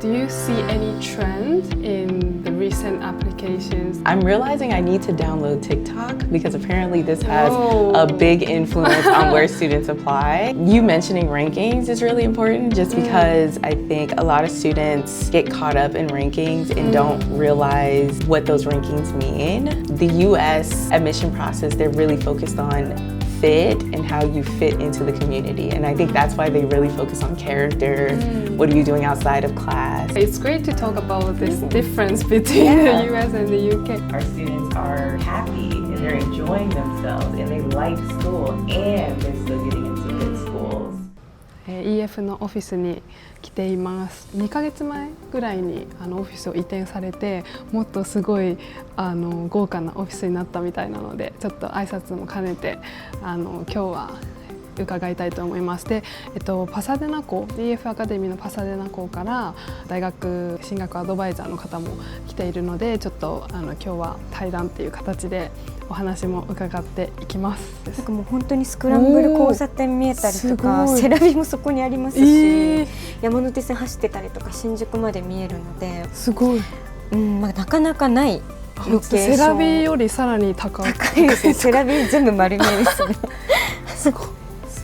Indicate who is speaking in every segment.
Speaker 1: Do you see any trend in the recent applications?
Speaker 2: I'm realizing I need to download TikTok because apparently this has a big influence on where students apply. You mentioning rankings is really important just because I think a lot of students get caught up in rankings and don't realize what those rankings mean. The US admission process, they're really focused on fit and how you fit into the community. And I think that's why they really focus on character. What are you doing outside of class?
Speaker 1: It's great to talk about this difference between the US and the UK.
Speaker 2: Our students are happy and they're enjoying themselves and they like school and they're still getting into good schools.
Speaker 1: EF のオフィスに来ています。2ヶ月前ぐらいにオフィスを移転されて、もっとすごい豪華なオフィスになったみたいなので、ちょっと挨拶も兼ねて今日は伺いたいと思います。で、パサデナ校 EF アカデミーのパサデナ校から大学進学アドバイザーの方も来ているので、ちょっと今日は対談っていう形でお話も伺っていきます。
Speaker 3: なんかもう本当にスクランブル交差点見えたりとか、セラビもそこにありますし、山手線走ってたりとか新宿まで見えるので、
Speaker 1: すごい、
Speaker 3: なかなかないロケーション。
Speaker 1: セラビよりさらに高い
Speaker 3: ですね。セラビ全部丸見えですね。
Speaker 1: すごい。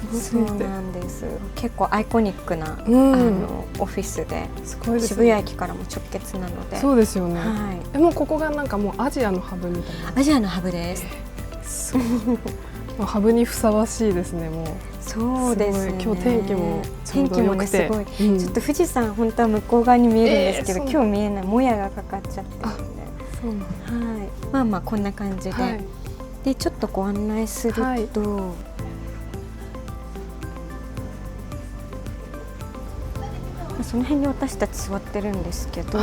Speaker 3: そうなんです。結構アイコニックな、オフィスで、渋谷駅からも直結なので。
Speaker 1: そうですよね。もうここがなんかもうアジアのハブみたいな。
Speaker 3: アジアのハブです。
Speaker 1: そう。ハブにふさわしいですね。もう。
Speaker 3: そうですね。
Speaker 1: 今日天気も
Speaker 3: すごい。ちょっと富士山本当は向こう側に見えるんですけど、今日見えない。もやがかかっちゃってるんで。はい。まあこんな感じで。でちょっとご案内すると。その辺に私たち座ってるんですけど、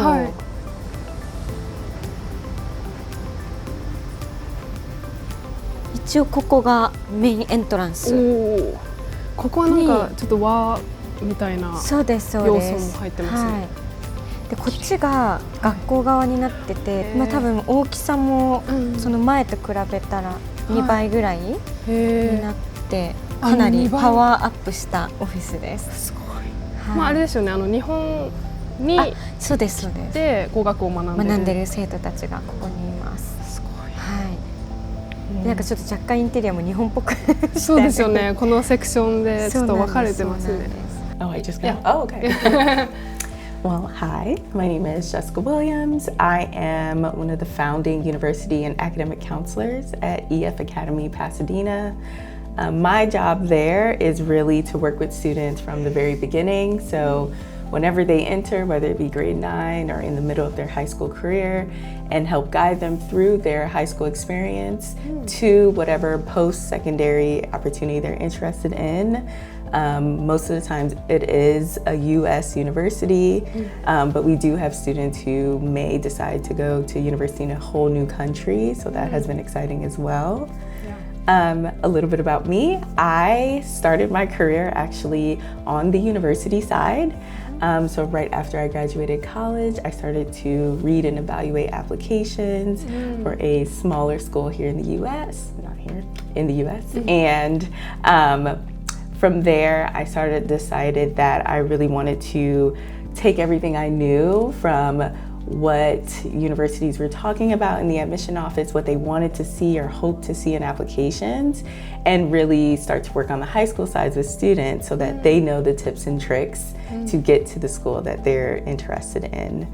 Speaker 3: 一応ここがメインエントランス。
Speaker 1: ここはなんかちょっと和みたいな要素も入ってますね。
Speaker 3: でこっちが学校側になってて、多分大きさもその前と比べたら2倍ぐらいになって、かなりパワーアップしたオフィスです。
Speaker 1: あれですよね、日本に
Speaker 3: そうですそうです。
Speaker 1: で語学を学んで
Speaker 3: る生徒たちがここにいます。すごい。はい。なんかちょっと若干インテリアも日本っぽく
Speaker 1: そうですよね。このセクションでちょっと分かれてますね。
Speaker 2: Oh, I just got. Oh, okay. Well, hi. My name is Jessica Williams. I am one of the founding university and academic counselors at EF Academy Pasadena. My job there is really to work with students from the very beginning. So whenever they enter, whether it be grade 9 or in the middle of their high school career, and help guide them through their high school experience to whatever post-secondary opportunity they're interested in. Most of the times it is a US university, but we do have students who may decide to go to university in a whole new country, so that has been exciting as well. A little bit about me. I started my career actually on the university side. So right after I graduated college, I started to read and evaluate applications for a smaller school here in the US, not here, in the US. And from there, I decided that I really wanted to take everything I knew from what universities were talking about in the admission office, what they wanted to see or hoped to see in applications, and really start to work on the high school sides with students so that they know the tips and tricks to get to the school that they're interested in.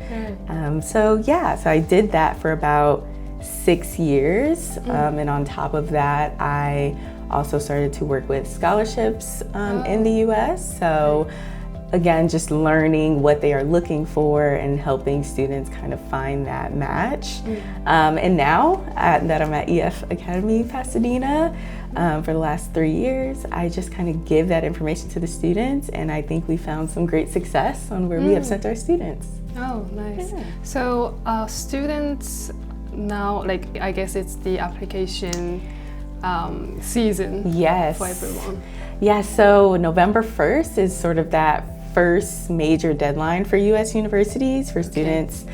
Speaker 2: So I did that for about 6 years, and on top of that, I also started to work with scholarships in the US. So again, just learning what they are looking for and helping students kind of find that match. And now that I'm at EF Academy Pasadena for the last 3 years, I just kind of give that information to the students, and I think we found some great success on where we have sent our students.
Speaker 1: Oh, nice. So students now, like I guess it's the application season for everyone.
Speaker 2: Yeah, so November 1st is sort of that first major deadline for US universities for students.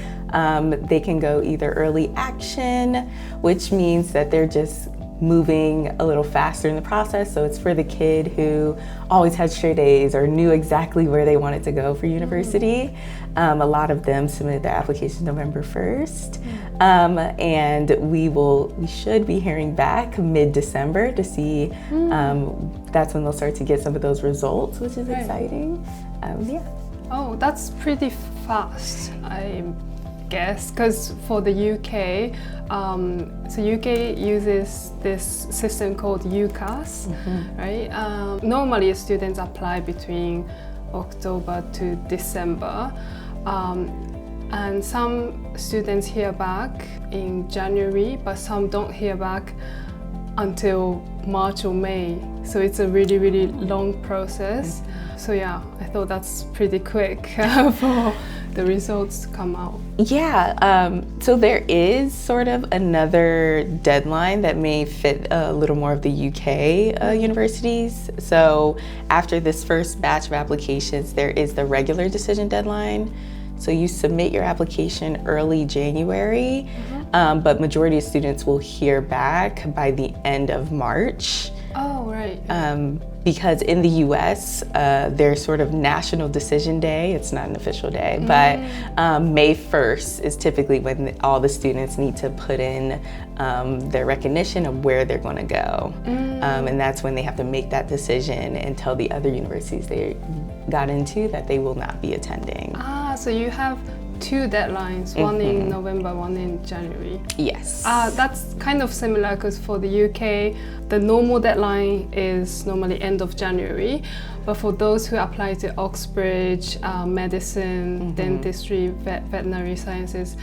Speaker 2: They can go either early action, which means that they're just moving a little faster in the process. So it's for the kid who always had straight A's or knew exactly where they wanted to go for university. A lot of them submitted their applications November 1st. And we should be hearing back mid-December to see, that's when they'll start to get some of those results, which is exciting. Yeah.
Speaker 1: Oh, that's pretty fast, I guess, because for the UK, so UK uses this system called UCAS, right? Normally students apply between October to December, and some students hear back in January, but some don't hear back until March or May. So it's a really, really long process. So yeah, I thought that's pretty quick for the results to come out.
Speaker 2: Yeah, so there is sort of another deadline that may fit a little more of the UK universities. So after this first batch of applications, there is the regular decision deadline. So you submit your application early January, but majority of students will hear back by the end of March.
Speaker 1: Oh, right.
Speaker 2: Because in the US, there's sort of National Decision Day. It's not an official day, but May 1st is typically when all the students need to put in their recognition of where they're going to go. And that's when they have to make that decision and tell the other universities they got into that they will not be attending.
Speaker 1: Ah, so you have two deadlines, one in November, one in January.
Speaker 2: Yes.
Speaker 1: That's kind of similar because for the UK, the normal deadline is normally end of January. But for those who apply to Oxbridge, medicine, dentistry, veterinary sciences,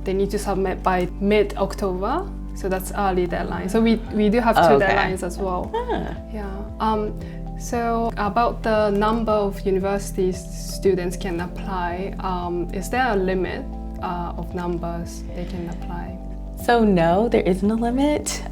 Speaker 1: they need to submit by mid-October. So that's early deadline. So we do have two deadlines as well. Yeah. So about the number of universities students can apply, is there a limit of numbers they can apply?
Speaker 2: So no, there isn't a limit.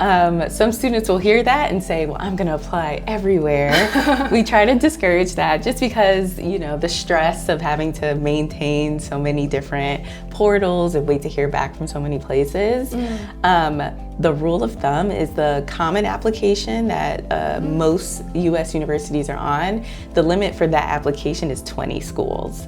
Speaker 2: Some students will hear that and say, well, I'm gonna apply everywhere. We try to discourage that just because, you know, the stress of having to maintain so many different portals and wait to hear back from so many places. The rule of thumb is the common application that most US universities are on. The limit for that application is 20 schools.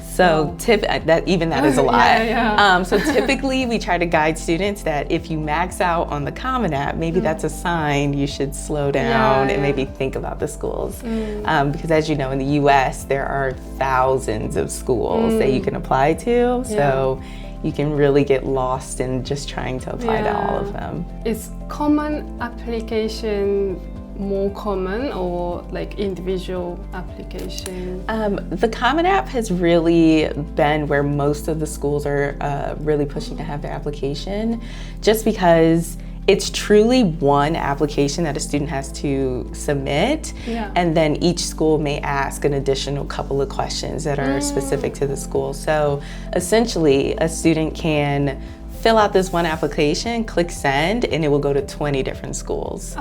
Speaker 2: So that is a lot. So typically we try to guide students that if you max out on the Common App, maybe that's a sign you should slow down and maybe think about the schools. Because as you know, in the US, there are thousands of schools that you can apply to. So you can really get lost in just trying to apply to all of them.
Speaker 1: Is common application more common or like individual application?
Speaker 2: The Common App has really been where most of the schools are really pushing to have their application, just because it's truly one application that a student has to submit, and then each school may ask an additional couple of questions that are specific to the school. So essentially, a student can fill out this one application, click send, and it will go to 20 different schools.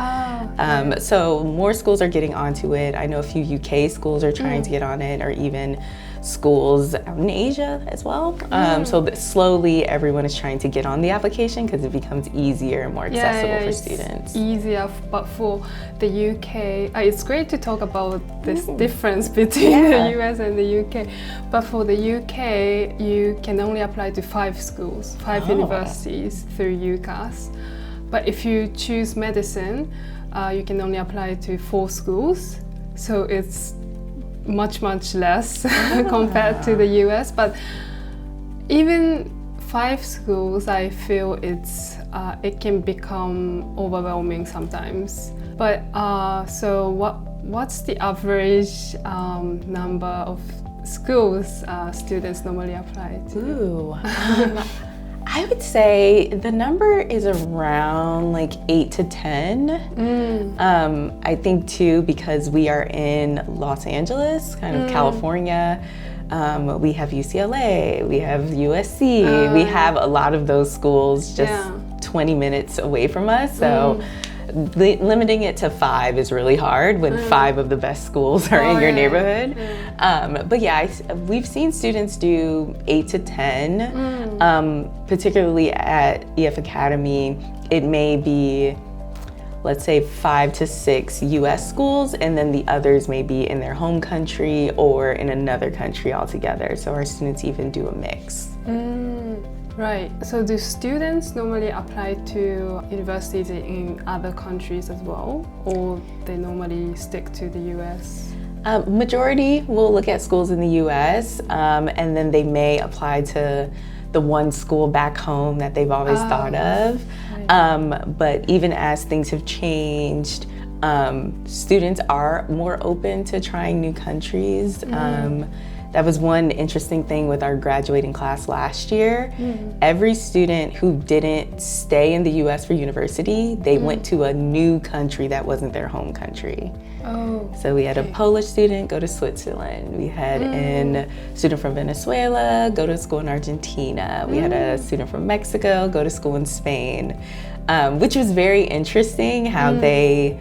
Speaker 2: So more schools are getting onto it. I know a few UK schools are trying to get on it, or even schools out in Asia as well. So slowly everyone is trying to get on the application because it becomes easier and more accessible for students.
Speaker 1: Easier, but for the UK, it's great to talk about this difference between the US and the UK. But for the UK, you can only apply to 5 schools, 5 universities through UCAS. But if you choose medicine, you can only apply to 4 schools. So it's much less compared to the US, but even 5 schools, I feel it can become overwhelming sometimes. But so what's the average number of schools students normally apply to?
Speaker 2: I would say the number is around like 8 to 10. I think too, because we are in Los Angeles, kind of California, we have UCLA, we have USC, we have a lot of those schools just 20 minutes away from us. So limiting it to 5 is really hard when 5 of the best schools are in your neighborhood. But yeah, we've seen students do 8 to 10, particularly at EF Academy. It may be let's say 5 to 6 US schools, and then the others may be in their home country or in another country altogether. So our students even do a mix.
Speaker 1: Right. So do students normally apply to universities in other countries as well, or they normally stick to the US?
Speaker 2: Majority will look at schools in the US, and then they may apply to the one school back home that they've always thought of. But even as things have changed, students are more open to trying new countries. That was one interesting thing with our graduating class last year. Every student who didn't stay in the US for university, they went to a new country that wasn't their home country. So we had a Polish student go to Switzerland. We had a student from Venezuela go to school in Argentina. We had a student from Mexico go to school in Spain, which was very interesting how they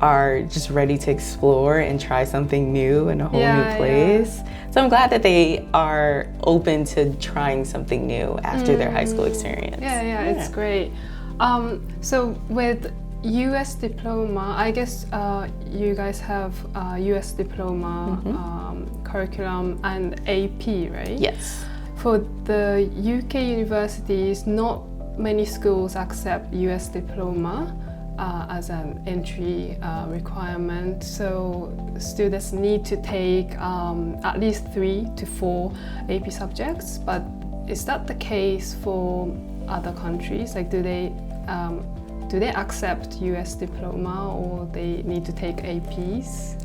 Speaker 2: are just ready to explore and try something new in a whole new place. So I'm glad that they are open to trying something new after their high school experience.
Speaker 1: Yeah, it's great. So with US diploma, I guess you guys have US diploma curriculum and AP, right?
Speaker 2: Yes.
Speaker 1: For the UK universities, not many schools accept US diploma as an entry requirement, so students need to take at least 3 to 4 AP subjects. But is that the case for other countries? Like, do they accept US diploma, or they need to take APs?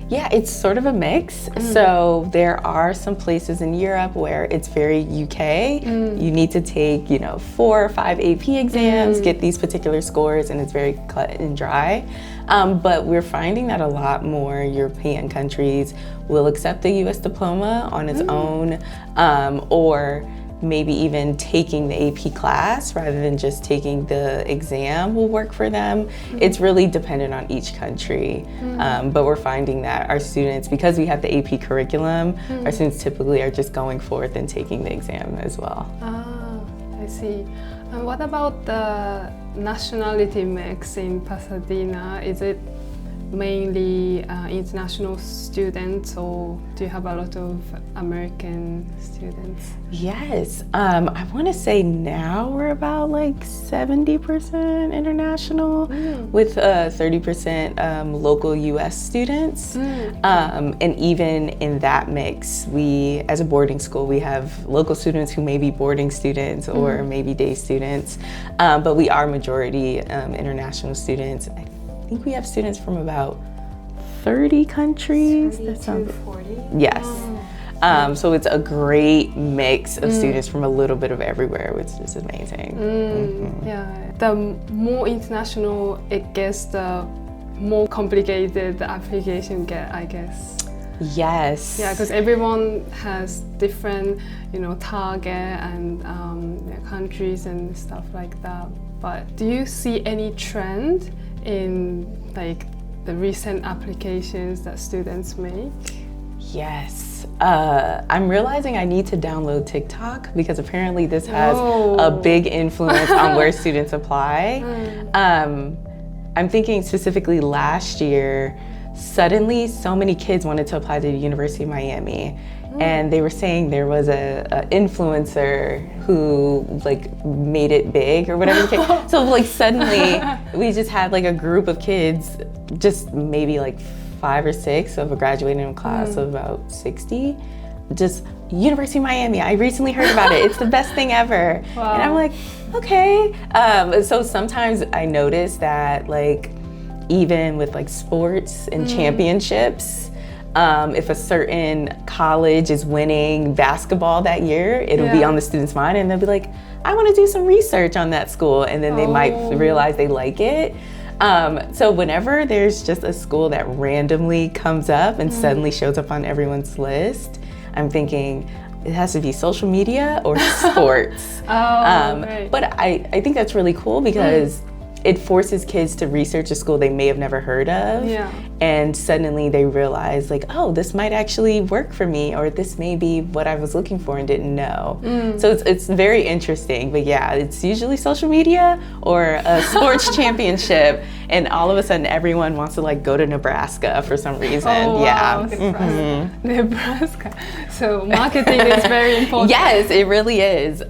Speaker 2: Yeah, it's sort of a mix. So there are some places in Europe where it's very UK. You need to take, 4 or 5 AP exams, get these particular scores, and it's very cut and dry. But we're finding that a lot more European countries will accept the US diploma on its own, or maybe even taking the AP class rather than just taking the exam will work for them. It's really dependent on each country. But we're finding that our students, because we have the AP curriculum, our students typically are just going forth and taking the exam as well.
Speaker 1: I see. And what about the nationality mix in Pasadena? Is it mainly international students, or do you have a lot of American students?
Speaker 2: Yes, I want to say now we're about like 70% international, with 30% local US students. And even in that mix, we, as a boarding school, we have local students who may be boarding students or maybe day students, but we are majority international students. I think we have students from about 30 countries.
Speaker 3: 30 to 40?
Speaker 2: Yes. So it's a great mix of students from a little bit of everywhere, which is amazing.
Speaker 1: Yeah, the more international it gets, the more complicated the application get, I guess.
Speaker 2: Yes.
Speaker 1: Yeah, because everyone has different, target and countries and stuff like that. But do you see any trend in like the recent applications that students make?
Speaker 2: Yes. I'm realizing I need to download TikTok because apparently this has a big influence on where students apply. I'm thinking specifically last year, suddenly so many kids wanted to apply to the University of Miami. And they were saying there was a influencer who like made it big or whatever. So like suddenly we just had like a group of kids, just maybe like 5 or 6 of a graduating class of about 60. Just University of Miami, I recently heard about it. It's the best thing ever. Wow. And I'm like, okay. So sometimes I notice that like even with like sports and championships, if a certain college is winning basketball that year, it'll be on the student's mind and they'll be like, I want to do some research on that school. And then they might realize they like it. So whenever there's just a school that randomly comes up and suddenly shows up on everyone's list, I'm thinking it has to be social media or sports. Right. But I think that's really cool because it forces kids to research a school they may have never heard of.
Speaker 1: Yeah.
Speaker 2: And suddenly they realize like, oh, this might actually work for me, or this may be what I was looking for and didn't know. So it's very interesting. But yeah, it's usually social media or a sports championship, and all of a sudden everyone wants to like go to Nebraska for some reason.
Speaker 1: Oh,
Speaker 2: yeah.
Speaker 1: wow. Nebraska. So marketing is very important.
Speaker 2: Yes, it really is.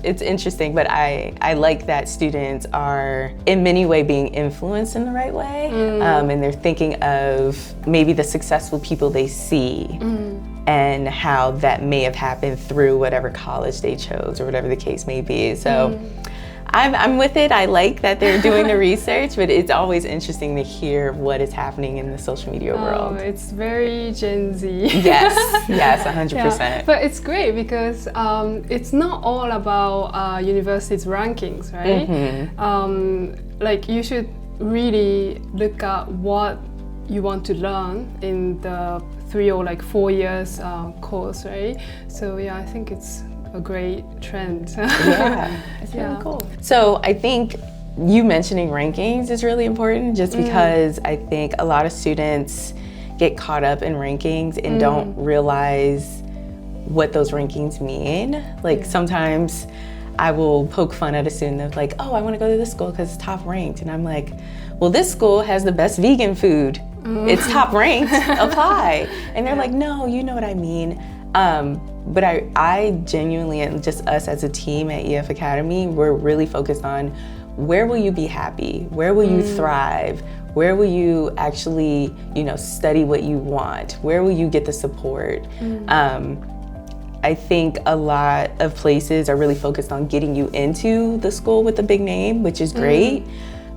Speaker 2: It's interesting, but I like that students are in many ways being influenced in the right way, and they're thinking of maybe the successful people they see and how that may have happened through whatever college they chose or whatever the case may be. So I'm with it. I like that they're doing the research, but it's always interesting to hear what is happening in the social media world.
Speaker 1: It's very Gen Z.
Speaker 2: Yes, 100%.
Speaker 1: Yeah, but it's great because it's not all about universities' rankings, right? Like you should really look at what you want to learn in the 3 or like 4 years course, right? So yeah, I think it's a great trend.
Speaker 2: Yeah, it's really cool. So I think you mentioning rankings is really important, just because I think a lot of students get caught up in rankings and don't realize what those rankings mean. Like sometimes I will poke fun at a student of like, oh, I want to go to this school because it's top ranked, and I'm like, well, this school has the best vegan food. It's top ranked. Apply. And they're like, no, you know what I mean. But I genuinely, and just us as a team at EF Academy, we're really focused on where will you be happy? Where will you thrive? Where will you actually, study what you want? Where will you get the support? I think a lot of places are really focused on getting you into the school with a big name, which is great,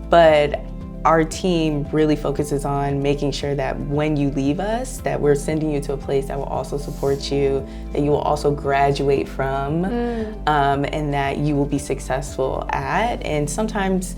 Speaker 2: but our team really focuses on making sure that when you leave us, that we're sending you to a place that will also support you, that you will also graduate from, and that you will be successful at. And sometimes,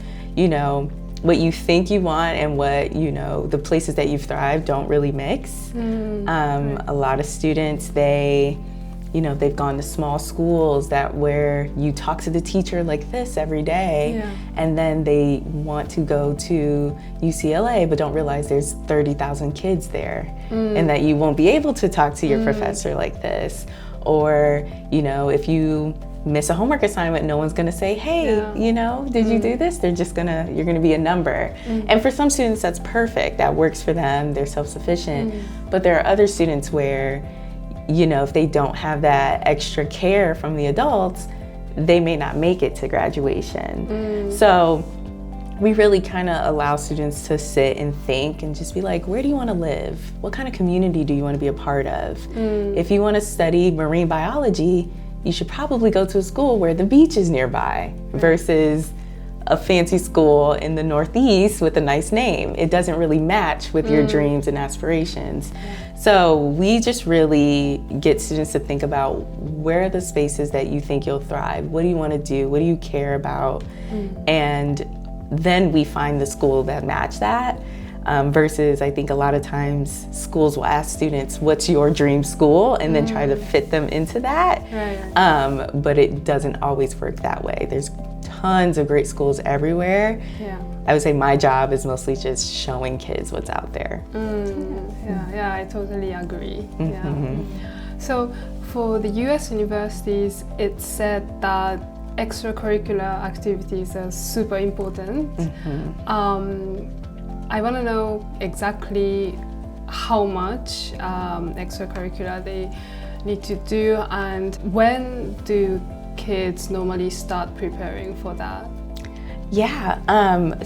Speaker 2: what you think you want and what, the places that you've thrived don't really mix. A lot of students, they've gone to small schools where you talk to the teacher like this every day, and then they want to go to UCLA but don't realize there's 30,000 kids there, and that you won't be able to talk to your professor like this. Or, if you miss a homework assignment, no one's gonna say, hey, did you do this? You're gonna be a number. And for some students, that's perfect. That works for them. They're self-sufficient. But there are other students where if they don't have that extra care from the adults, they may not make it to graduation. So we really kind of allow students to sit and think and just be like, where do you want to live? What kind of community do you want to be a part of? If you want to study marine biology, you should probably go to a school where the beach is nearby versus a fancy school in the Northeast with a nice name. It doesn't really match with your dreams and aspirations. So we just really get students to think about where are the spaces that you think you'll thrive? What do you want to do? What do you care about? And then we find the school that match that. Versus I think a lot of times schools will ask students, what's your dream school? And then try to fit them into that. But it doesn't always work that way. There's tons of great schools everywhere. I would say my job is mostly just showing kids what's out there.
Speaker 1: Yeah, I totally agree. So for the US universities, it's said that extracurricular activities are super important. I want to know exactly how much extracurricular they need to do, and when do kids normally start preparing for that?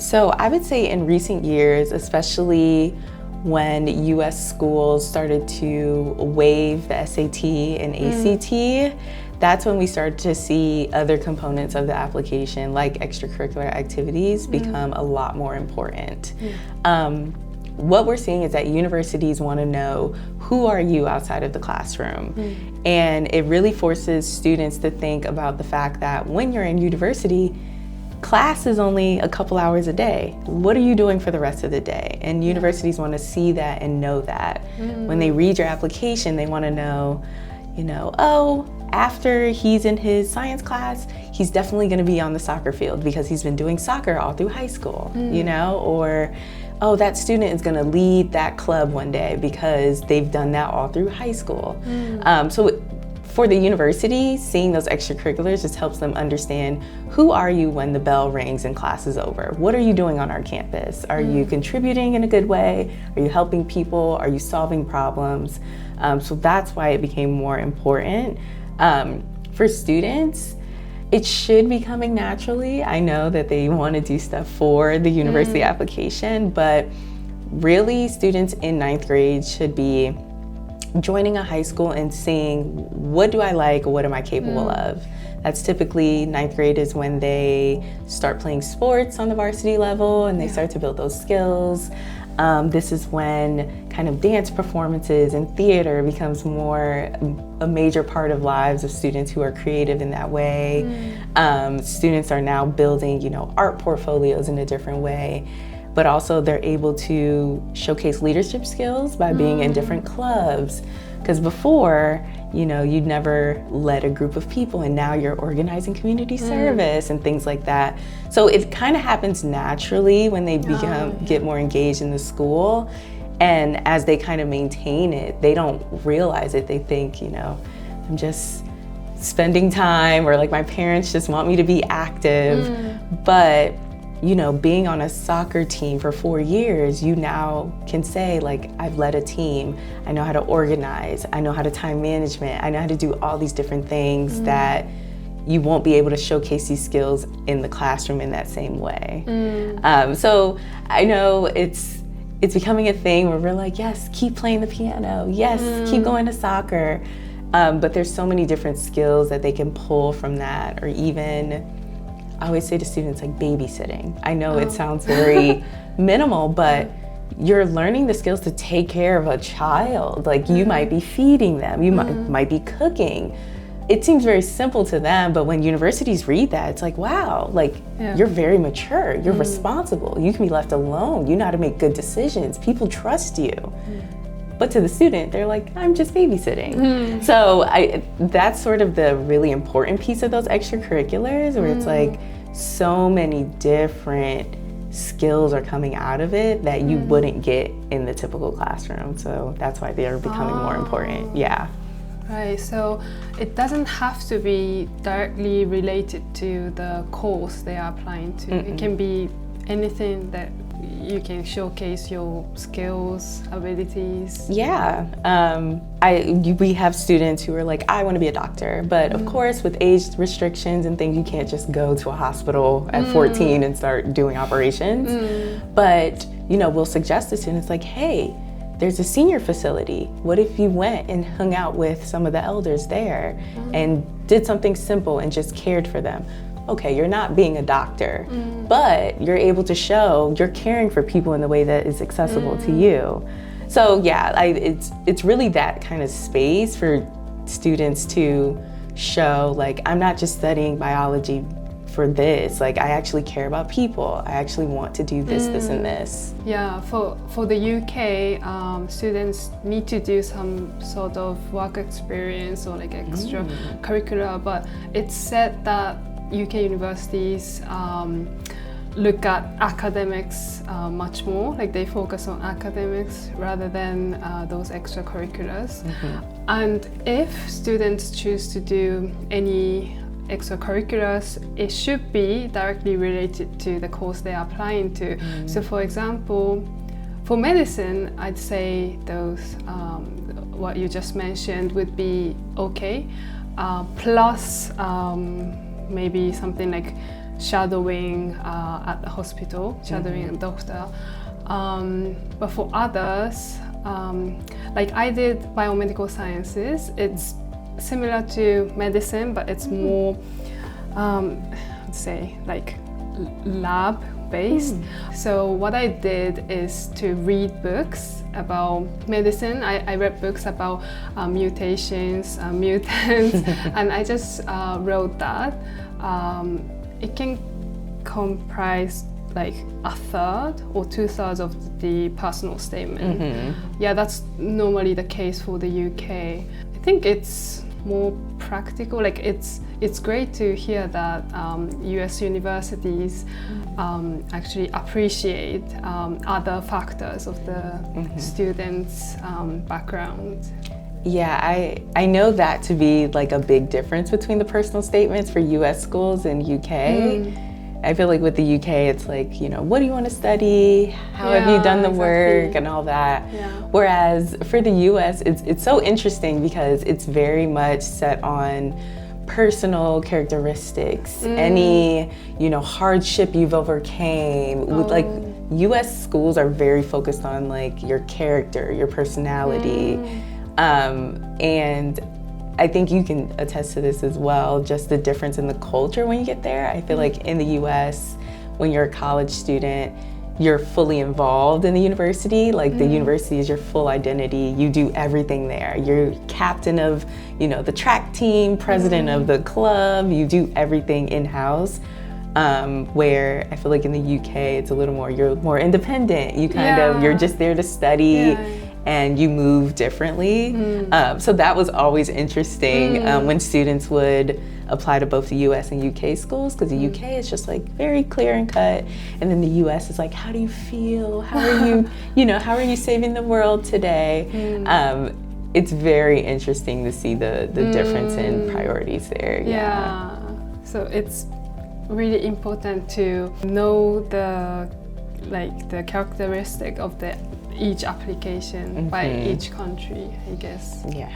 Speaker 2: So I would say in recent years, especially when US schools started to waive the SAT and ACT, that's when we started to see other components of the application, like extracurricular activities, become a lot more important. What we're seeing is that universities want to know, who are you outside of the classroom? And it really forces students to think about the fact that when you're in university, class is only a couple hours a day. What are you doing for the rest of the day? And universities want to see that and know that. When they read your application, they want to know, oh, after he's in his science class, he's definitely going to be on the soccer field because he's been doing soccer all through high school, you know, or oh, that student is going to lead that club one day because they've done that all through high school. So for the university, seeing those extracurriculars just helps them understand who are you when the bell rings and class is over? What are you doing on our campus? Are you contributing in a good way? Are you helping people? Are you solving problems? So that's why it became more important. For students, it should be coming naturally. I know that they want to do stuff for the university application, but really students in 9th grade should be joining a high school and seeing what do I like, what am I capable of. That's typically 9th grade is when they start playing sports on the varsity level and they start to build those skills. This is when kind of dance performances and theater becomes more a major part of lives of students who are creative in that way. Students are now building, you know, art portfolios in a different way, but also they're able to showcase leadership skills by being in different clubs. Because before, you know, you'd never led a group of people and now you're organizing community service and things like that. So it kind of happens naturally when they get more engaged in the school. And as they kind of maintain it, they don't realize it. They think, you know, I'm just spending time, or like my parents just want me to be active. But you know, being on a soccer team for 4 years, you now can say, like, I've led a team, I know how to organize, I know how to time management, I know how to do all these different things that you won't be able to showcase these skills in the classroom in that same way. So I know it's becoming a thing where we're like, yes, keep playing the piano, yes, keep going to soccer. But there's so many different skills that they can pull from that, or even, I always say to students, like babysitting. I know it sounds very minimal, but you're learning the skills to take care of a child. Like you might be feeding them, you might be cooking. It seems very simple to them, but when universities read that, it's like, wow, like you're very mature, you're responsible, you can be left alone, you know how to make good decisions, people trust you. But to the student, they're like, I'm just babysitting. So that's sort of the really important piece of those extracurriculars, where it's like so many different skills are coming out of it that you wouldn't get in the typical classroom. So that's why they're becoming more important. Yeah.
Speaker 1: Right, so it doesn't have to be directly related to the course they are applying to. It can be anything that you can showcase your skills, abilities.
Speaker 2: Yeah, we have students who are like, I want to be a doctor, but of course with age restrictions and things, you can't just go to a hospital at 14 and start doing operations. But, you know, we'll suggest to students like, hey, there's a senior facility. What if you went and hung out with some of the elders there and did something simple and just cared for them? Okay, you're not being a doctor, but you're able to show you're caring for people in the way that is accessible to you. So yeah, it's really that kind of space for students to show, like, I'm not just studying biology for this, like I actually care about people, I actually want to do this, this and this.
Speaker 1: Yeah, for the UK, students need to do some sort of work experience or like extracurricular, but it's said that UK universities look at academics much more, like they focus on academics rather than those extracurriculars. And if students choose to do any extracurriculars, it should be directly related to the course they are applying to. So for example, for medicine, I'd say those, what you just mentioned would be okay, plus maybe something like shadowing at the hospital, shadowing a doctor. But for others, like I did biomedical sciences, it's similar to medicine, but it's more, let's say, like lab based. So what I did is to read books about medicine. I read books about mutations, mutants, and I just wrote that. It can comprise like a third or 2/3 of the personal statement. Yeah, that's normally the case for the UK. I think it's more practical. Like it's great to hear that US universities actually appreciate other factors of the students' background.
Speaker 2: Yeah, I know that to be like a big difference between the personal statements for US schools and UK. I feel like with the UK, it's like, you know, what do you want to study? How have you done the work and all that?
Speaker 1: Yeah.
Speaker 2: Whereas for the US, it's so interesting because it's very much set on personal characteristics, any, you know, hardship you've overcame. With like US schools are very focused on like your character, your personality. And I think you can attest to this as well, just the difference in the culture when you get there. I feel like in the US, when you're a college student, you're fully involved in the university. Like the university is your full identity. You do everything there. You're captain of, you know, the track team, president of the club. You do everything in-house. Where I feel like in the UK, it's a little more, you're more independent. You kind of, you're just there to study. And you move differently. So that was always interesting when students would apply to both the US and UK schools, because the UK is just like very clear and cut, and then the US is like, how do you feel? How are you, you know, how are you saving the world today? It's very interesting to see the difference in priorities there.
Speaker 1: Yeah. So it's really important to know the characteristic of each application by each country, I guess.
Speaker 2: Yeah.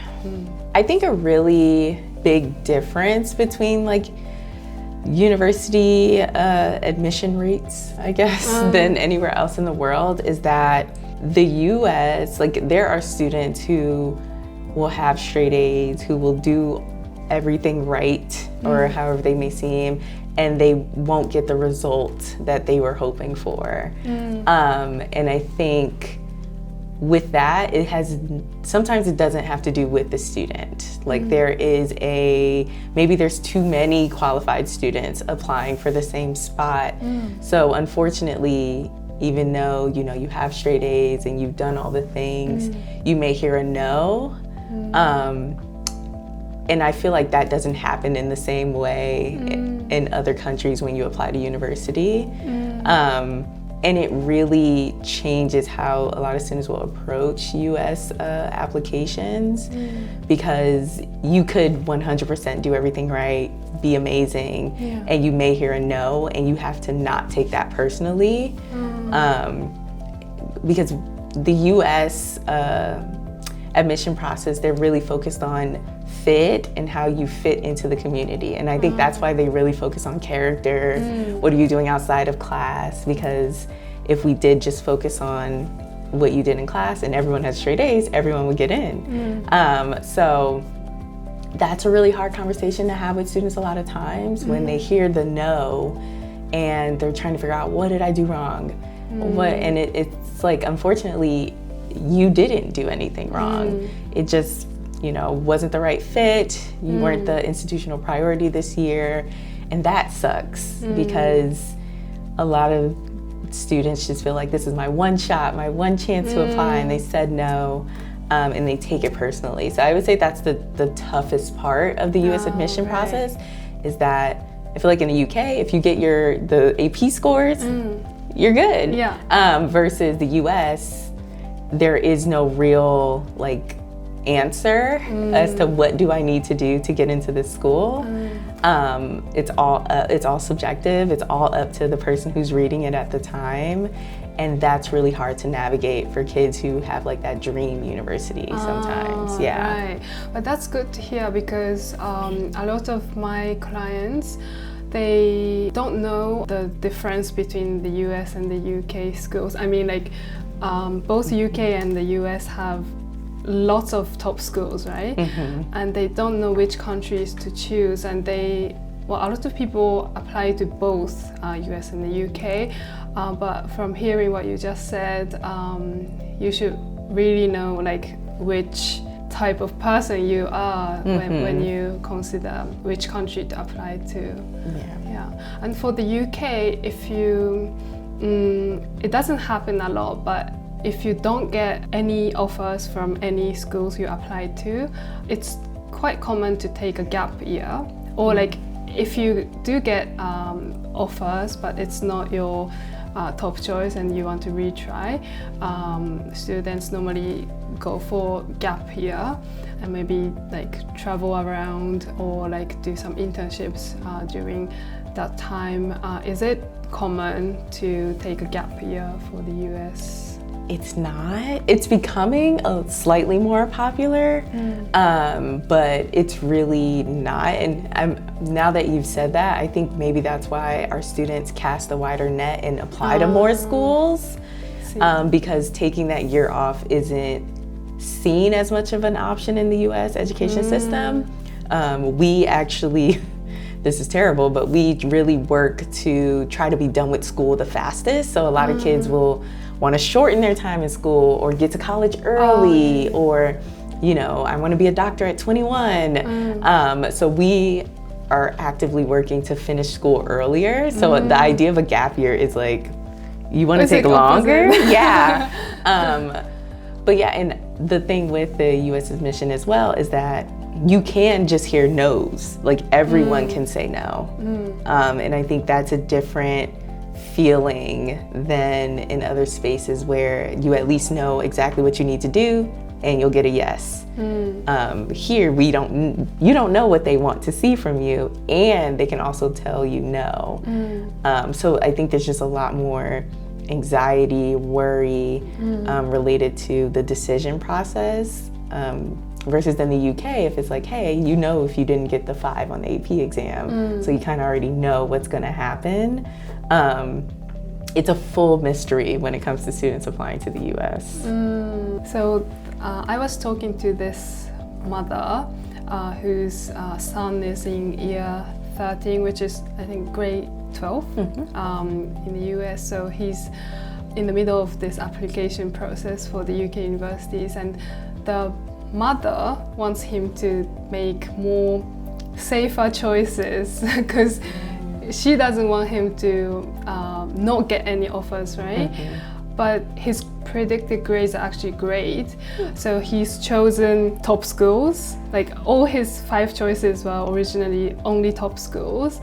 Speaker 2: I think a really big difference between like university admission rates, I guess, than anywhere else in the world is that the US, like there are students who will have straight A's, who will do everything right, or however they may seem, and they won't get the result that they were hoping for. And I think with that, sometimes it doesn't have to do with the student. Like maybe there's too many qualified students applying for the same spot. So unfortunately, even though, you know, you have straight A's and you've done all the things, you may hear a no. And I feel like that doesn't happen in the same way in other countries when you apply to university. And it really changes how a lot of students will approach US applications, because you could 100% do everything right, be amazing, and you may hear a no, and you have to not take that personally. Because the US admission process, they're really focused on fit and how you fit into the community. And I think that's why they really focus on character. What are you doing outside of class? Because if we did just focus on what you did in class and everyone had straight A's, everyone would get in. So that's a really hard conversation to have with students a lot of times when they hear the no and they're trying to figure out, what did I do wrong? And it's like, unfortunately, you didn't do anything wrong. It just, you know, wasn't the right fit. You weren't the institutional priority this year. And that sucks because a lot of students just feel like this is my one shot, my one chance to apply, and they said no, and they take it personally. So I would say that's the toughest part of the US admission process, is that I feel like in the UK, if you get the AP scores, you're good. Versus the US, there is no real like answer as to what do I need to do to get into this school. It's all subjective. It's all up to the person who's reading it at the time, and that's really hard to navigate for kids who have like that dream university sometimes.
Speaker 1: Right. But that's good to hear, because a lot of my clients, they don't know the difference between the US and the UK schools. I mean, like both UK and the US have lots of top schools, right? And they don't know which countries to choose, and a lot of people apply to both US and the UK, but from hearing what you just said, you should really know like which type of person you are when you consider which country to apply to. And for the UK, if you it doesn't happen a lot, but if you don't get any offers from any schools you apply to, it's quite common to take a gap year, or like if you do get offers but it's not your top choice and you want to retry, students normally go for gap year and maybe like travel around or like do some internships during that time. Is it common to take a gap year for the US?
Speaker 2: It's not. It's becoming slightly more popular, but it's really not. And now that you've said that, I think maybe that's why our students cast a wider net and apply to more schools, because taking that year off isn't seen as much of an option in the US education system. We actually, this is terrible, but we really work to try to be done with school the fastest. So a lot of kids will want to shorten their time in school or get to college early, or, you know, I want to be a doctor at 21. So we are actively working to finish school earlier. So the idea of a gap year is like, you want to take longer? Yeah. But yeah, and the thing with the US admission as well is that you can just hear no's. Like everyone can say no. And I think that's a different feeling than in other spaces where you at least know exactly what you need to do and you'll get a yes. Here you don't know what they want to see from you, and they can also tell you no. So I think there's just a lot more anxiety, worry related to the decision process, versus in the UK, if it's like, hey, you know if you didn't get the 5 on the AP exam, so you kind of already know what's going to happen. It's a full mystery when it comes to students applying to the US.
Speaker 1: So I was talking to this mother whose son is in year 13, which is I think grade 12 in the US. So he's in the middle of this application process for the UK universities, and the mother wants him to make more safer choices because she doesn't want him to not get any offers, right? But his predicted grades are actually great, so he's chosen top schools. Like all his 5 choices were originally only top schools,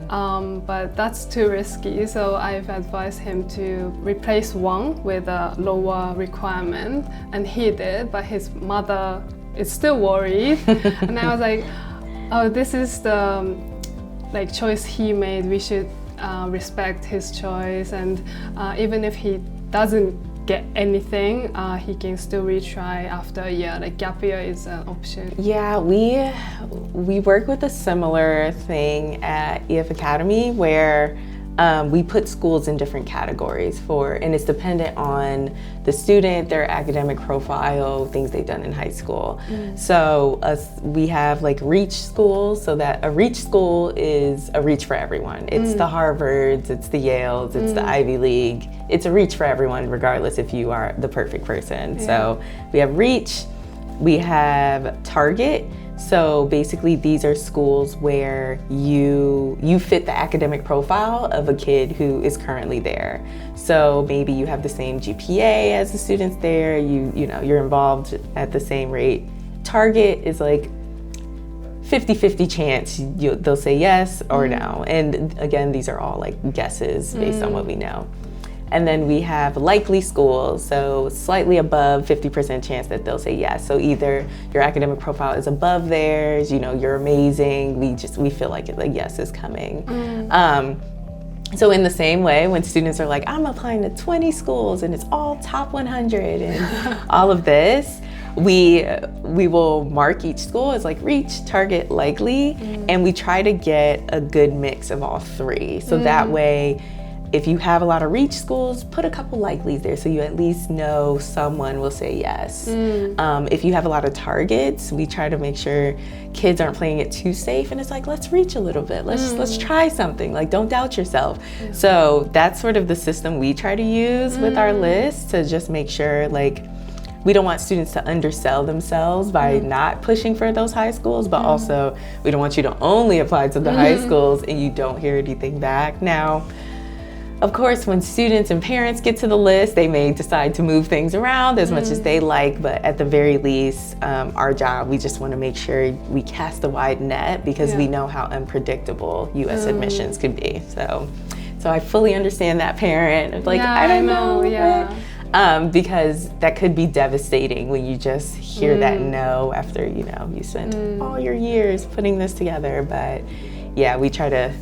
Speaker 1: but that's too risky, so I've advised him to replace one with a lower requirement, and he did, but his mother is still worried. And I was like, oh, this is the like choice he made. We should respect his choice, and even if he doesn't get anything, he can still retry after a year. Like gap year is an option. Yeah,
Speaker 2: we work with a similar thing at EF Academy where we put schools in different categories and it's dependent on the student, their academic profile, things they've done in high school. So we have like reach schools, so that a reach school is a reach for everyone. It's the Harvards, it's the Yales, it's the Ivy League. It's a reach for everyone regardless if you are the perfect person. So we have reach, we have target. So basically these are schools where you fit the academic profile of a kid who is currently there. So maybe you have the same GPA as the students there, you know, you're involved at the same rate. Target is like 50-50 chance they'll say yes or no. And again, these are all like guesses based on what we know. And then we have likely schools, so slightly above 50% chance that they'll say yes. So either your academic profile is above theirs, you know, you're amazing, we feel like a yes is coming. So in the same way, when students are like, I'm applying to 20 schools and it's all top 100 and all of this, we will mark each school as like reach, target, likely, and we try to get a good mix of all 3. So that way, if you have a lot of reach schools, put a couple likelies there so you at least know someone will say yes. If you have a lot of targets, we try to make sure kids aren't playing it too safe and it's like, let's reach a little bit, let's try something, like don't doubt yourself. So that's sort of the system we try to use with our list to just make sure like we don't want students to undersell themselves by not pushing for those high schools, but also we don't want you to only apply to the high schools and you don't hear anything back. Now, of course, when students and parents get to the list, they may decide to move things around as much as they like, but at the very least, our job, we just want to make sure we cast a wide net because we know how unpredictable U.S. admissions could be. So I fully understand that parent, like, I don't know. Because that could be devastating when you just hear that no after, you know, you spent all your years putting this together. But yeah, we try to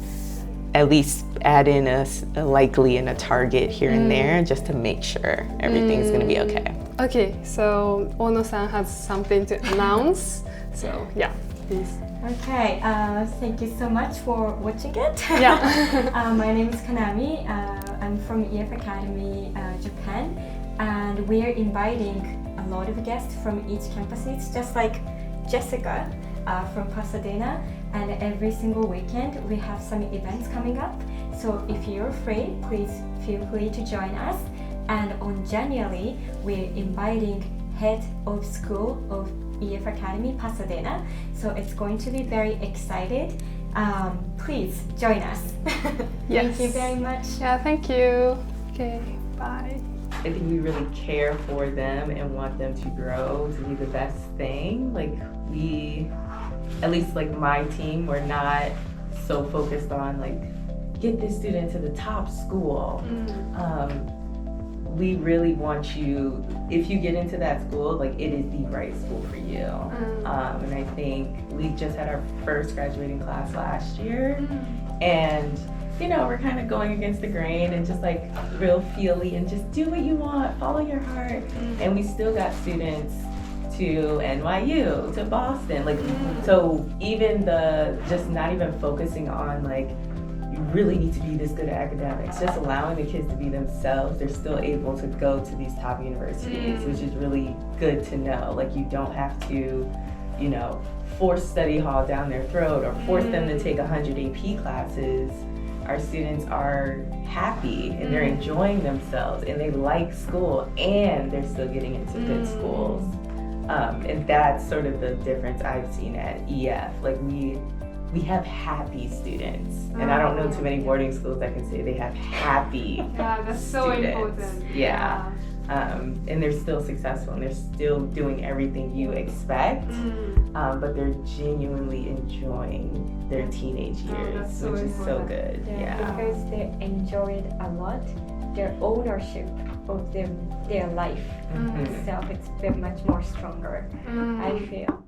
Speaker 2: at least add in a likely and a target here and there just to make sure everything's going to be okay.
Speaker 1: Okay, so Ono-san has something to announce. So yeah, please.
Speaker 3: Okay, thank you so much for watching it. My name is Kanami. I'm from EF Academy, Japan, and we are inviting a lot of guests from each campus. It's just like Jessica from Pasadena, and every single weekend we have some events coming up. So if you're free, please feel free to join us. And on January, we're inviting head of school of EF Academy Pasadena. So it's going to be very excited. Please join us. Thank you very much.
Speaker 1: Yeah, thank you. Okay, bye.
Speaker 2: I think we really care for them and want them to grow to be the best thing. Like we, at least like my team, we're not so focused on like, get this student to the top school. We really want you, if you get into that school, like it is the right school for you. And I think we just had our first graduating class last year, and you know, we're kind of going against the grain and just like real feely and just do what you want, follow your heart. And we still got students to NYU, to Boston, like so even the just not even focusing on like you really need to be this good at academics, just allowing the kids to be themselves. They're still able to go to these top universities, which is really good to know. Like you don't have to, you know, force study hall down their throat or force them to take 100 AP classes. Our students are happy and they're enjoying themselves and they like school and they're still getting into good schools. And that's sort of the difference I've seen at EF. Like we have happy students, and I don't know too many boarding schools that can say they have happy
Speaker 1: that's so
Speaker 2: students.
Speaker 1: important.
Speaker 2: And they're still successful and they're still doing everything you expect, but they're genuinely enjoying their teenage years,
Speaker 1: so
Speaker 2: which is so good.
Speaker 3: Because they enjoyed a lot their ownership of their life itself. It's been much more stronger, I feel.